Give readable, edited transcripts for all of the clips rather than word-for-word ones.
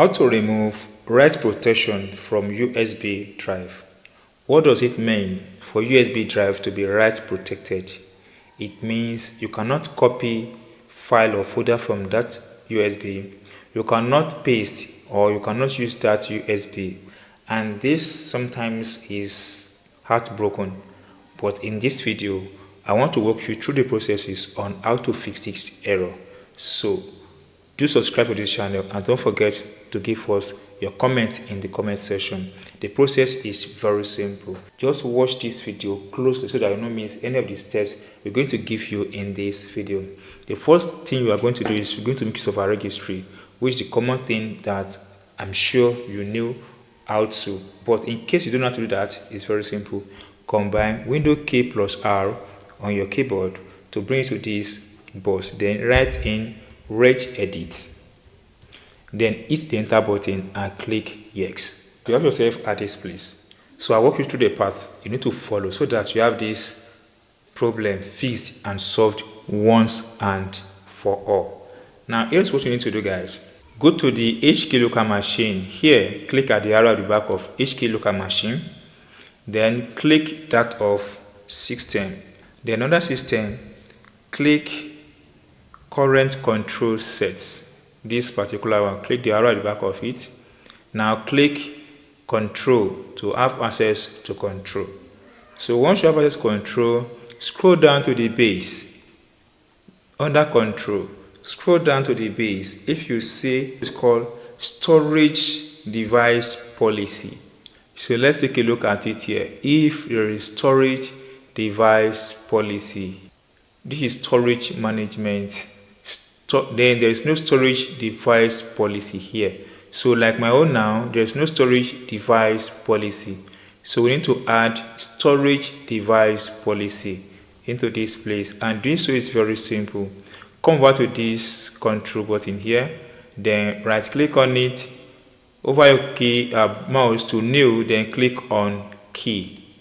How to remove write protection from USB drive. What does it mean for USB drive to be write protected? It means you cannot copy file or folder from that USB. You cannot paste or you cannot use that USB. And this sometimes is heartbroken. But in this video, I want to walk you through the processes on how to fix this error. So do subscribe to this channel and don't forget to give us your comment in the comment section. The process is very simple. Just watch this video closely so that you don't miss any of the steps we're going to give you in this video. The first thing you are going to do is we're going to make use of our registry, which is the common thing that I'm sure you knew how to. But in case you don't know how to do that, it's very simple. Combine Windows key plus R on your keyboard to bring you to this box. Then write in regedit. Then hit the enter button and click yes. You have yourself at this place. So I'll walk you through the path you need to follow so that you have this problem fixed and solved once and for all. Now here's what you need to do, guys. Go to the HK local machine. Here, click at the arrow at the back of HK local machine. Then click that of system. Then under system, click current control sets. This particular one, click the arrow at the back of it. Now click control to have access to control. So once you have access to control, scroll down to the base. Under control, scroll down to the base. If you see, it's called storage device policy. So let's take a look at it here. If there is storage device policy, this is storage management. Then there is no storage device policy here. So like my own now, there is no storage device policy. So we need to add storage device policy into this place. And doing so is very simple. Come over to this control button here. Then right click on it. Over your key mouse to new, then click on key.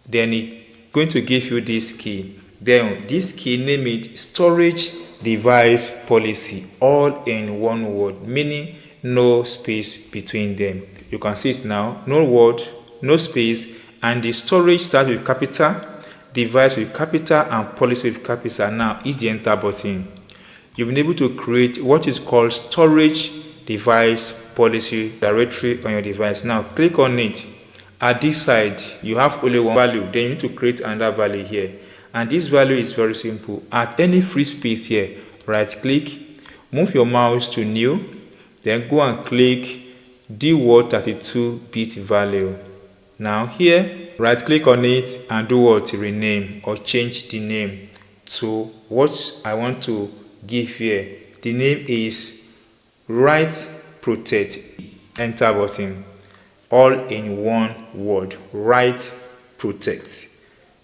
Then it's going to give you this key. Then this key, name it storage device policy, all in one word, meaning no space between them. You can see it now, no word, no space, and the storage starts with capital, device with capital, and policy with capital. Now hit the enter button. You've been able to create what is called storage device policy directory on your device. Now click on it. At this side, you have only one value. Then you need to create another value here. And this value is very simple. At any free space here, right click, move your mouse to new, then go and click the word 32-bit value. Now here, right click on it and do what? Rename or change the name to what I want to give here. The name is write protect. Enter button. All in one word, write protect.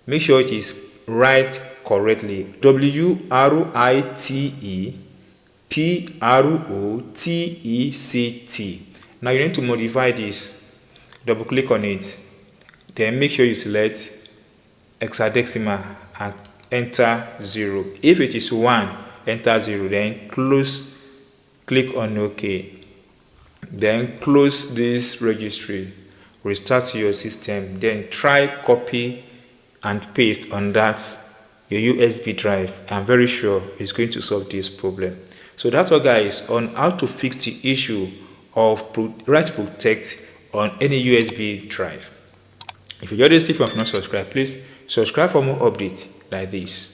Make sure it is write correctly. WRITE PROTECT. Now you need to modify this. Double click on it. Then make sure you select hexadecimal and enter 0. If it is 1, enter 0. Then close. Click on OK. Then close this registry. Restart your system. Then try copy and paste on that your USB drive. I'm very sure it's going to solve this problem. So that's all, guys, on how to fix the issue of write protect on any USB drive. If you enjoyed this tip and have not subscribed, please subscribe for more updates like this.